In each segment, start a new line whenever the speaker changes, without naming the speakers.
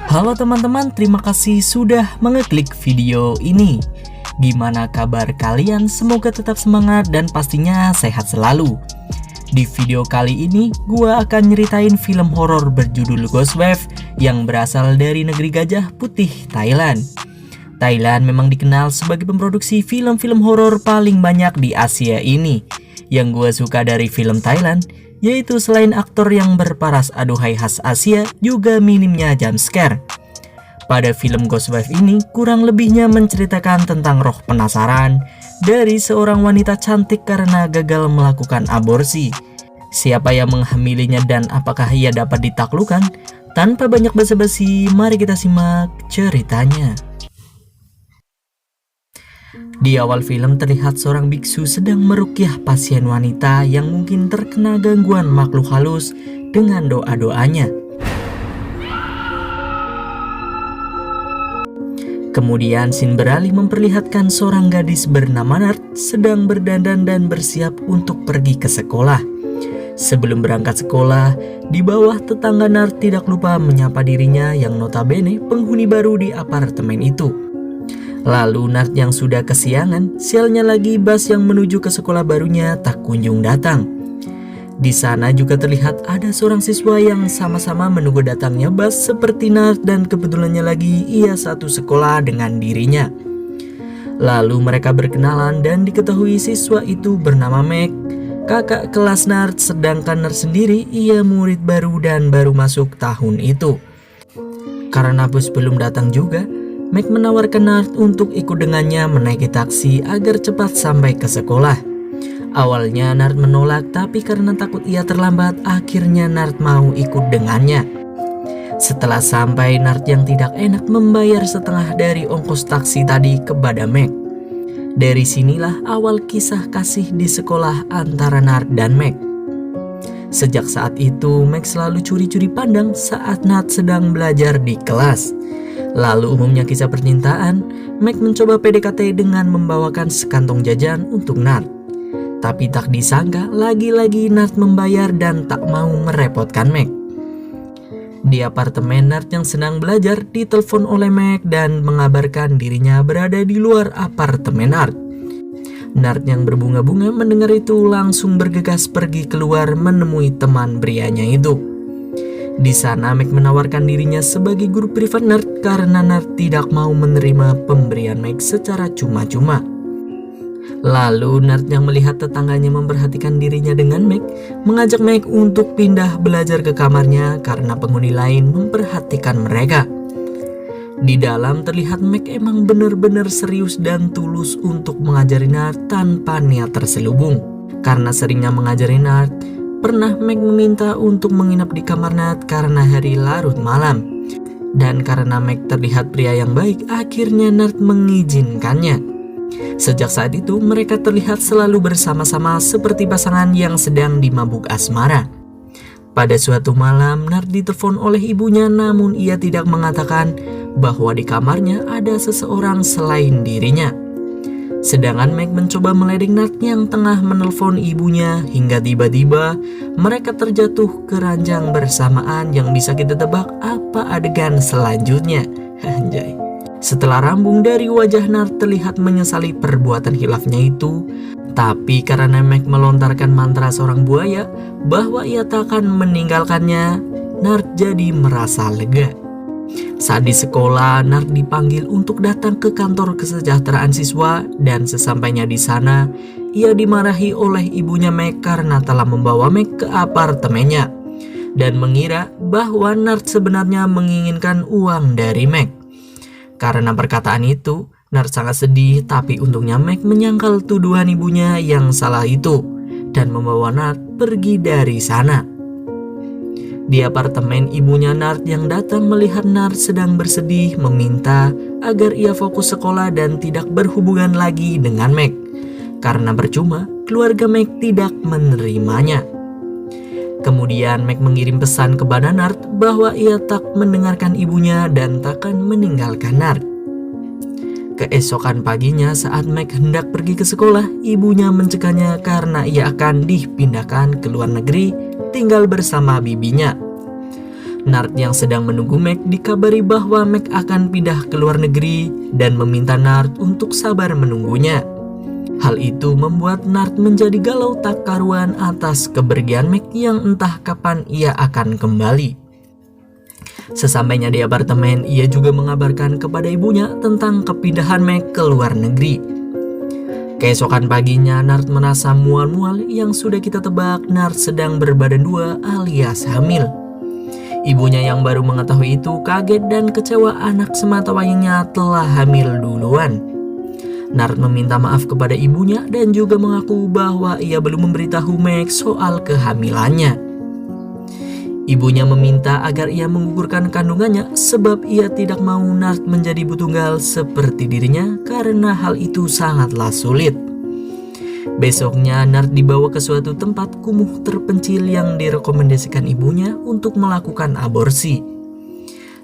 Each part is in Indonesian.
Halo teman-teman, terima kasih sudah mengeklik video ini. Gimana kabar kalian? Semoga tetap semangat dan pastinya sehat selalu. Di video kali ini, gua akan nyeritain film horor berjudul Ghostwave yang berasal dari negeri Gajah Putih, Thailand. Thailand memang dikenal sebagai pemproduksi film-film horor paling banyak di Asia ini. Yang gua suka dari film Thailand yaitu selain aktor yang berparas aduhai khas Asia, juga minimnya jump scare. Pada film Ghostwave ini kurang lebihnya menceritakan tentang roh penasaran dari seorang wanita cantik karena gagal melakukan aborsi. Siapa yang menghamilinya dan apakah ia dapat ditaklukkan? Tanpa banyak basa-basi, mari kita simak ceritanya. Di awal film terlihat seorang biksu sedang meruqyah pasien wanita yang mungkin terkena gangguan makhluk halus dengan doa-doanya. Kemudian scene beralih memperlihatkan seorang gadis bernama Nart sedang berdandan dan bersiap untuk pergi ke sekolah. Sebelum berangkat sekolah, di bawah tetangga Nart tidak lupa menyapa dirinya yang notabene penghuni baru di apartemen itu. Lalu Nart yang sudah kesiangan, sialnya lagi bus yang menuju ke sekolah barunya tak kunjung datang. Di sana juga terlihat ada seorang siswa yang sama-sama menunggu datangnya bus seperti Nart dan kebetulannya lagi ia satu sekolah dengan dirinya. Lalu mereka berkenalan dan diketahui siswa itu bernama Meg, kakak kelas Nart, sedangkan Nart sendiri ia murid baru dan baru masuk tahun itu. Karena bus belum datang juga, Meg menawarkan Nart untuk ikut dengannya menaiki taksi agar cepat sampai ke sekolah. Awalnya Nart menolak, tapi karena takut ia terlambat, akhirnya Nart mau ikut dengannya. Setelah sampai, Nart yang tidak enak membayar setengah dari ongkos taksi tadi kepada Meg. Dari sinilah awal kisah kasih di sekolah antara Nart dan Meg. Sejak saat itu, Meg selalu curi-curi pandang saat Nart sedang belajar di kelas. Lalu umumnya kisah percintaan, Meg mencoba PDKT dengan membawakan sekantong jajan untuk Nart. Tapi tak disangka, lagi-lagi Nart membayar dan tak mau merepotkan Meg. Di apartemen, Nart yang sedang belajar ditelepon oleh Meg dan mengabarkan dirinya berada di luar apartemen Nart. Nart yang berbunga-bunga mendengar itu langsung bergegas pergi keluar menemui teman prianya itu. Di sana Meg menawarkan dirinya sebagai guru privat Nart karena Nart tidak mau menerima pemberian Meg secara cuma-cuma. Lalu Nart yang melihat tetangganya memperhatikan dirinya dengan Meg, mengajak Meg untuk pindah belajar ke kamarnya karena penghuni lain memperhatikan mereka. Di dalam terlihat Meg emang benar-benar serius dan tulus untuk mengajari Nart tanpa niat terselubung. Karena seringnya mengajari Nart, pernah Meg meminta untuk menginap di kamar Nart karena hari larut malam. Dan karena Meg terlihat pria yang baik, akhirnya Nart mengizinkannya. Sejak saat itu mereka terlihat selalu bersama-sama seperti pasangan yang sedang dimabuk asmara. Pada suatu malam Nart ditelepon oleh ibunya, namun ia tidak mengatakan bahwa di kamarnya ada seseorang selain dirinya. Sedangkan Meg mencoba meledek Nart yang tengah menelpon ibunya hingga tiba-tiba mereka terjatuh ke ranjang bersamaan yang bisa kita tebak apa adegan selanjutnya. Anjay. Setelah rambung dari wajah Nart terlihat menyesali perbuatan hilafnya itu, tapi karena Meg melontarkan mantra seorang buaya bahwa ia tak akan meninggalkannya, Nart jadi merasa lega. Saat di sekolah, Nart dipanggil untuk datang ke kantor kesejahteraan siswa dan sesampainya di sana, ia dimarahi oleh ibunya Meg karena telah membawa Meg ke apartemennya dan mengira bahwa Nart sebenarnya menginginkan uang dari Meg. Karena perkataan itu, Nart sangat sedih, tapi untungnya Meg menyangkal tuduhan ibunya yang salah itu dan membawa Nart pergi dari sana. Di apartemen, ibunya Nart yang datang melihat Nart sedang bersedih meminta agar ia fokus sekolah dan tidak berhubungan lagi dengan Meg. Karena percuma, keluarga Meg tidak menerimanya. Kemudian Meg mengirim pesan kepada Nart bahwa ia tak mendengarkan ibunya dan takkan meninggalkan Nart. Keesokan paginya saat Mac hendak pergi ke sekolah, ibunya mencegahnya karena ia akan dipindahkan ke luar negeri tinggal bersama bibinya. Nard yang sedang menunggu Mac dikabari bahwa Mac akan pindah ke luar negeri dan meminta Nard untuk sabar menunggunya. Hal itu membuat Nard menjadi galau tak karuan atas kepergian Mac yang entah kapan ia akan kembali. Sesampainya di apartemen, ia juga mengabarkan kepada ibunya tentang kepindahan Mac ke luar negeri. Keesokan paginya, Nard merasa mual-mual yang sudah kita tebak Nard sedang berbadan dua alias hamil. Ibunya yang baru mengetahui itu kaget dan kecewa anak sematawayangnya telah hamil duluan. Nard meminta maaf kepada ibunya dan juga mengaku bahwa ia belum memberitahu Mac soal kehamilannya. Ibunya meminta agar ia menggugurkan kandungannya sebab ia tidak mau Nard menjadi ibu tunggal seperti dirinya karena hal itu sangatlah sulit. Besoknya Nard dibawa ke suatu tempat kumuh terpencil yang direkomendasikan ibunya untuk melakukan aborsi.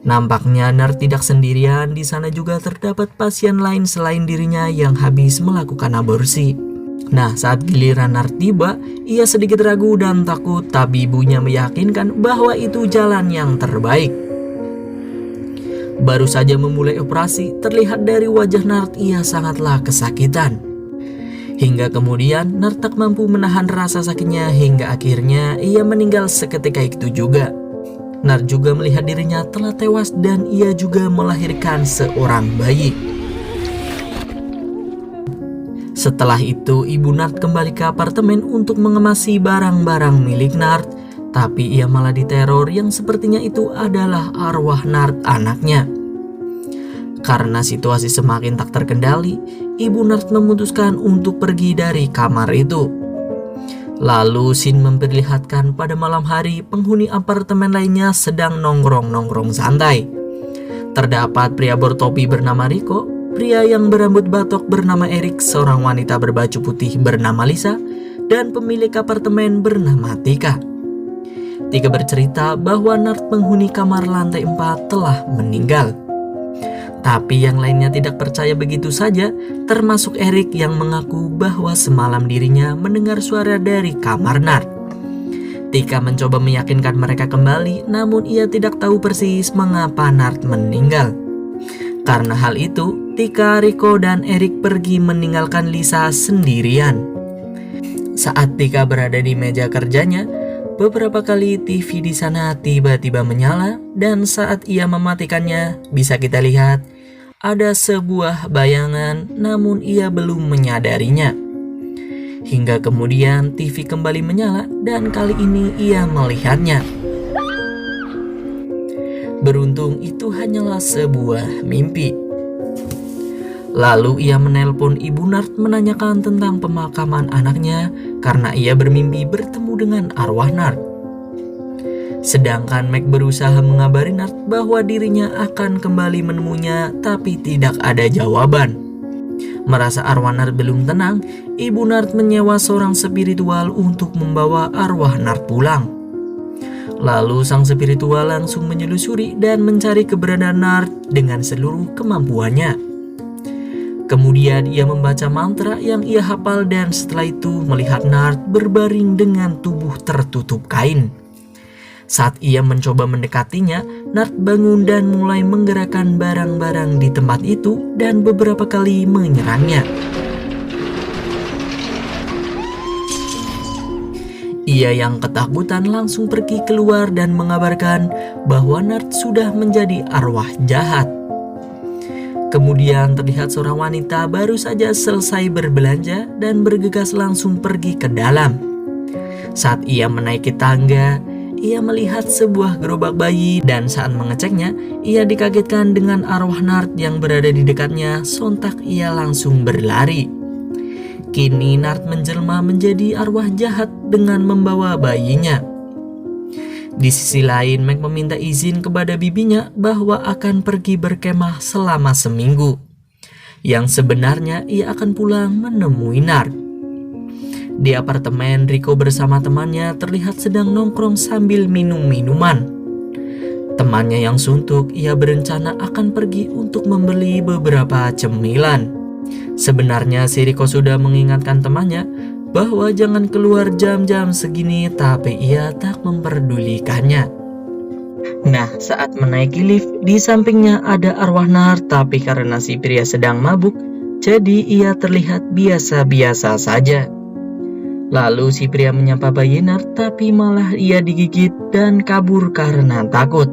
Nampaknya Nard tidak sendirian, di sana juga terdapat pasien lain selain dirinya yang habis melakukan aborsi. Nah, saat giliran Nard tiba, ia sedikit ragu dan takut, tapi ibunya meyakinkan bahwa itu jalan yang terbaik. Baru saja memulai operasi, terlihat dari wajah Nard ia sangatlah kesakitan. Hingga kemudian Nard tak mampu menahan rasa sakitnya hingga akhirnya ia meninggal seketika itu juga. Nard juga melihat dirinya telah tewas dan ia juga melahirkan seorang bayi. Setelah itu, ibu Nard kembali ke apartemen untuk mengemasi barang-barang milik Nard, tapi ia malah diteror yang sepertinya itu adalah arwah Nard anaknya. Karena situasi semakin tak terkendali, ibu Nard memutuskan untuk pergi dari kamar itu. Lalu scene memperlihatkan pada malam hari penghuni apartemen lainnya sedang nongkrong-nongkrong santai. Terdapat pria bertopi bernama Rico, pria yang berambut batok bernama Eric, seorang wanita berbaju putih bernama Lisa, dan pemilik apartemen bernama Tika. Tika bercerita bahwa Nard penghuni kamar lantai 4 telah meninggal. Tapi yang lainnya tidak percaya begitu saja, termasuk Eric yang mengaku bahwa semalam dirinya mendengar suara dari kamar Nard. Tika mencoba meyakinkan mereka kembali, namun ia tidak tahu persis mengapa Nard meninggal. Karena hal itu, Tika, Rico, dan Eric pergi meninggalkan Lisa sendirian. Saat Tika berada di meja kerjanya, beberapa kali TV di sana tiba-tiba menyala dan saat ia mematikannya, bisa kita lihat ada sebuah bayangan namun ia belum menyadarinya. Hingga kemudian TV kembali menyala dan kali ini ia melihatnya. Beruntung itu hanyalah sebuah mimpi. Lalu ia menelpon ibu Nard menanyakan tentang pemakaman anaknya karena ia bermimpi bertemu dengan arwah Nard. Sedangkan Mac berusaha mengabari Nard bahwa dirinya akan kembali menemunya tapi tidak ada jawaban. Merasa arwah Nard belum tenang, ibu Nard menyewa seorang spiritual untuk membawa arwah Nard pulang. Lalu sang spiritual langsung menyelusuri dan mencari keberadaan Nard dengan seluruh kemampuannya. Kemudian ia membaca mantra yang ia hafal dan setelah itu melihat Nard berbaring dengan tubuh tertutup kain. Saat ia mencoba mendekatinya, Nard bangun dan mulai menggerakkan barang-barang di tempat itu dan beberapa kali menyerangnya. Ia yang ketakutan langsung pergi keluar dan mengabarkan bahwa Nard sudah menjadi arwah jahat. Kemudian terlihat seorang wanita baru saja selesai berbelanja dan bergegas langsung pergi ke dalam. Saat ia menaiki tangga, ia melihat sebuah gerobak bayi dan saat mengeceknya, ia dikagetkan dengan arwah Nard yang berada di dekatnya. Sontak ia langsung berlari. Kini Nard menjelma menjadi arwah jahat dengan membawa bayinya. Di sisi lain, Mac meminta izin kepada bibinya bahwa akan pergi berkemah selama seminggu. Yang sebenarnya ia akan pulang menemui Nard. Di apartemen, Rico bersama temannya terlihat sedang nongkrong sambil minum minuman. Temannya yang suntuk, ia berencana akan pergi untuk membeli beberapa cemilan. Sebenarnya si Riko sudah mengingatkan temannya bahwa jangan keluar jam-jam segini, tapi ia tak memperdulikannya. Nah, saat menaiki lift, di sampingnya ada arwah Nart, tapi karena si pria sedang mabuk, jadi ia terlihat biasa-biasa saja. Lalu si pria menyapa bayi Nart, tapi malah ia digigit dan kabur karena takut.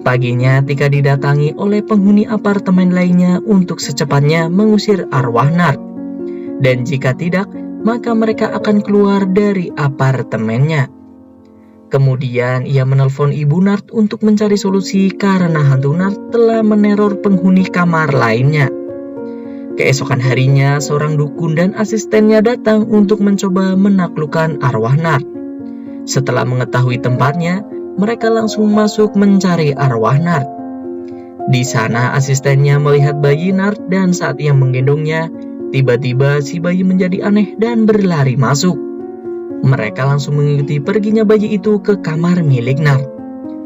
Paginya Tika didatangi oleh penghuni apartemen lainnya untuk secepatnya mengusir arwah Nart. Dan jika tidak, maka mereka akan keluar dari apartemennya. Kemudian ia menelpon ibu Nart untuk mencari solusi karena hantu Nart telah meneror penghuni kamar lainnya. Keesokan harinya, seorang dukun dan asistennya datang untuk mencoba menaklukkan arwah Nart. Setelah mengetahui tempatnya, mereka langsung masuk mencari arwah Nart. Di sana asistennya melihat bayi Nart dan saat ia menggendongnya, tiba-tiba si bayi menjadi aneh dan berlari masuk. Mereka langsung mengikuti perginya bayi itu ke kamar milik Nart.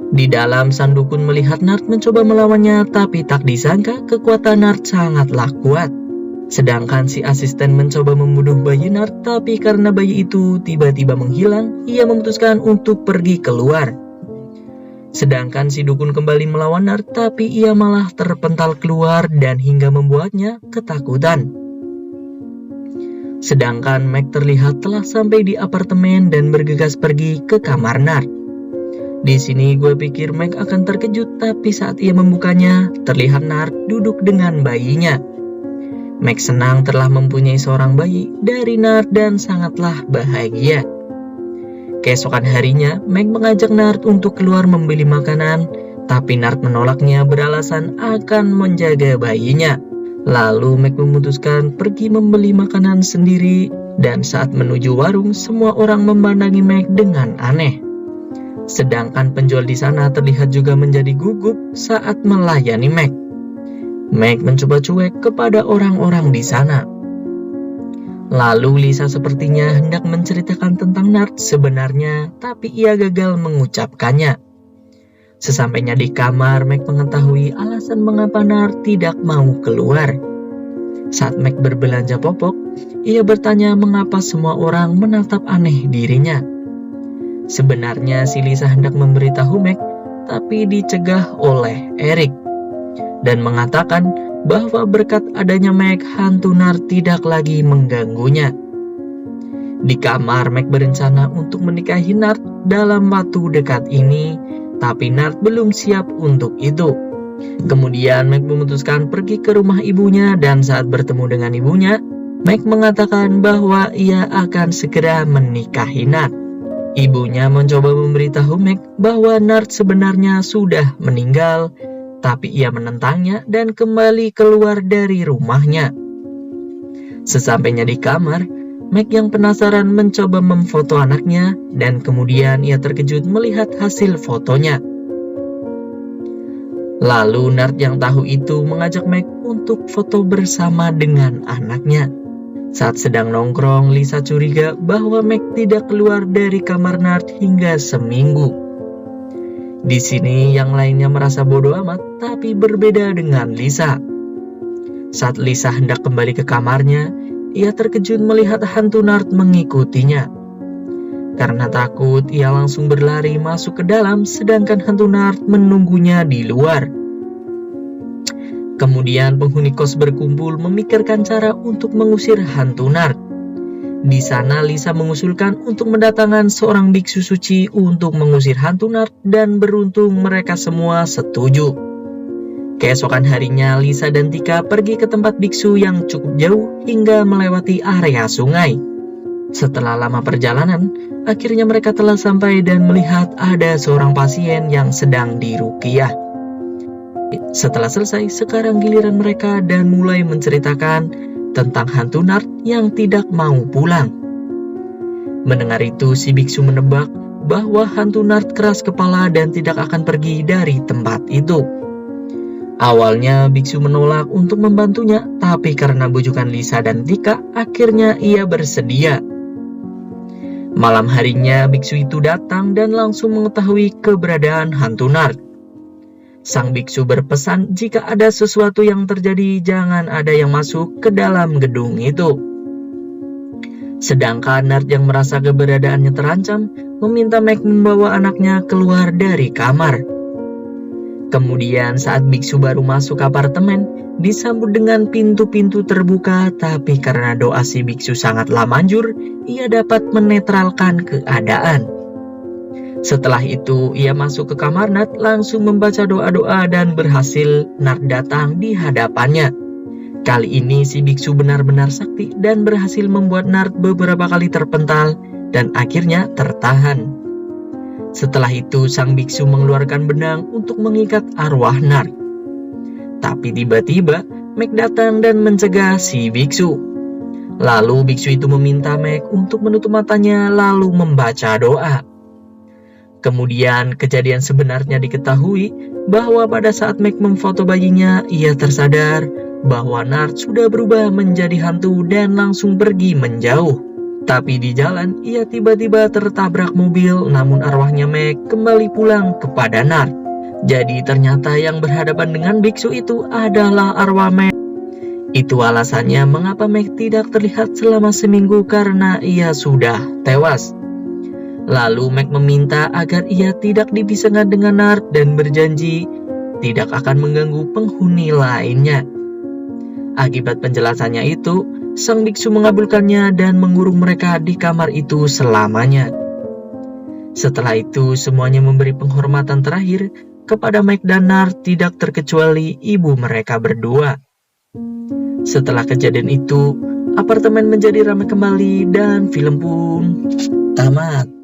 Di dalam, sang dukun melihat Nart mencoba melawannya, tapi tak disangka kekuatan Nart sangatlah kuat. Sedangkan si asisten mencoba membunuh bayi Nart, tapi karena bayi itu tiba-tiba menghilang, ia memutuskan untuk pergi keluar. Sedangkan si dukun kembali melawan Nart, tapi ia malah terpental keluar dan hingga membuatnya ketakutan. Sedangkan Meg terlihat telah sampai di apartemen dan bergegas pergi ke kamar Nart. Di sini gue pikir Meg akan terkejut, tapi saat ia membukanya, terlihat Nart duduk dengan bayinya. Meg senang telah mempunyai seorang bayi dari Nart dan sangatlah bahagia. Keesokan harinya, Meg mengajak Nart untuk keluar membeli makanan, tapi Nart menolaknya beralasan akan menjaga bayinya. Lalu Meg memutuskan pergi membeli makanan sendiri, dan saat menuju warung, semua orang memandangi Meg dengan aneh. Sedangkan penjual di sana terlihat juga menjadi gugup saat melayani Meg. Meg mencoba cuek kepada orang-orang di sana. Lalu Lisa sepertinya hendak menceritakan tentang Nart sebenarnya, tapi ia gagal mengucapkannya. Sesampainya di kamar, Meg mengetahui alasan mengapa Nart tidak mau keluar. Saat Meg berbelanja popok, ia bertanya mengapa semua orang menatap aneh dirinya. Sebenarnya si Lisa hendak memberitahu Meg, tapi dicegah oleh Eric dan mengatakan bahwa berkat adanya Meg, hantu Nart tidak lagi mengganggunya. Di kamar, Meg berencana untuk menikahi Nart dalam waktu dekat ini, tapi Nart belum siap untuk itu. Kemudian Meg memutuskan pergi ke rumah ibunya, dan saat bertemu dengan ibunya, Meg mengatakan bahwa ia akan segera menikahi Nart. Ibunya mencoba memberitahu Meg bahwa Nart sebenarnya sudah meninggal, tapi ia menentangnya dan kembali keluar dari rumahnya. Sesampainya di kamar, Meg yang penasaran mencoba memfoto anaknya, dan kemudian ia terkejut melihat hasil fotonya. Lalu Nart yang tahu itu mengajak Meg untuk foto bersama dengan anaknya. Saat sedang nongkrong, Lisa curiga bahwa Meg tidak keluar dari kamar Nart hingga seminggu. Di sini yang lainnya merasa bodoh amat, tapi berbeda dengan Lisa. Saat Lisa hendak kembali ke kamarnya, ia terkejut melihat hantu Nart mengikutinya. Karena takut, ia langsung berlari masuk ke dalam, sedangkan hantu Nart menunggunya di luar. Kemudian penghuni kos berkumpul memikirkan cara untuk mengusir hantu Nart. Di sana Lisa mengusulkan untuk mendatangkan seorang biksu suci untuk mengusir hantu Nart, dan beruntung mereka semua setuju. Keesokan harinya Lisa dan Tika pergi ke tempat biksu yang cukup jauh hingga melewati area sungai. Setelah lama perjalanan, akhirnya mereka telah sampai dan melihat ada seorang pasien yang sedang diruqyah. Setelah selesai, sekarang giliran mereka dan mulai menceritakan tentang hantu Nart yang tidak mau pulang. Mendengar itu, si biksu menebak bahwa hantu Nart keras kepala dan tidak akan pergi dari tempat itu. Awalnya biksu menolak untuk membantunya, tapi karena bujukan Lisa dan Tika, akhirnya ia bersedia. Malam harinya biksu itu datang dan langsung mengetahui keberadaan hantu Nart. Sang biksu berpesan jika ada sesuatu yang terjadi, jangan ada yang masuk ke dalam gedung itu. Sedangkan Nart yang merasa keberadaannya terancam, meminta Meg membawa anaknya keluar dari kamar. Kemudian saat biksu baru masuk apartemen, disambut dengan pintu-pintu terbuka, tapi karena doa si biksu sangatlah manjur, ia dapat menetralkan keadaan. Setelah itu, ia masuk ke kamar Nart, langsung membaca doa-doa dan berhasil Nart datang di hadapannya. Kali ini si biksu benar-benar sakti dan berhasil membuat Nart beberapa kali terpental dan akhirnya tertahan. Setelah itu, sang biksu mengeluarkan benang untuk mengikat arwah Nart. Tapi tiba-tiba, Meg datang dan mencegah si biksu. Lalu biksu itu meminta Meg untuk menutup matanya lalu membaca doa. Kemudian kejadian sebenarnya diketahui bahwa pada saat Meg memfoto bayinya, ia tersadar bahwa Nart sudah berubah menjadi hantu dan langsung pergi menjauh. Tapi di jalan, ia tiba-tiba tertabrak mobil, namun arwahnya Meg kembali pulang kepada Nart. Jadi ternyata yang berhadapan dengan biksu itu adalah arwah Meg. Itu alasannya mengapa Meg tidak terlihat selama seminggu karena ia sudah tewas. Lalu Meg meminta agar ia tidak dipisahkan dengan Nart dan berjanji tidak akan mengganggu penghuni lainnya. Akibat penjelasannya itu, sang biksu mengabulkannya dan mengurung mereka di kamar itu selamanya. Setelah itu, semuanya memberi penghormatan terakhir kepada Meg dan Nart, tidak terkecuali ibu mereka berdua. Setelah kejadian itu, apartemen menjadi ramai kembali dan film pun tamat.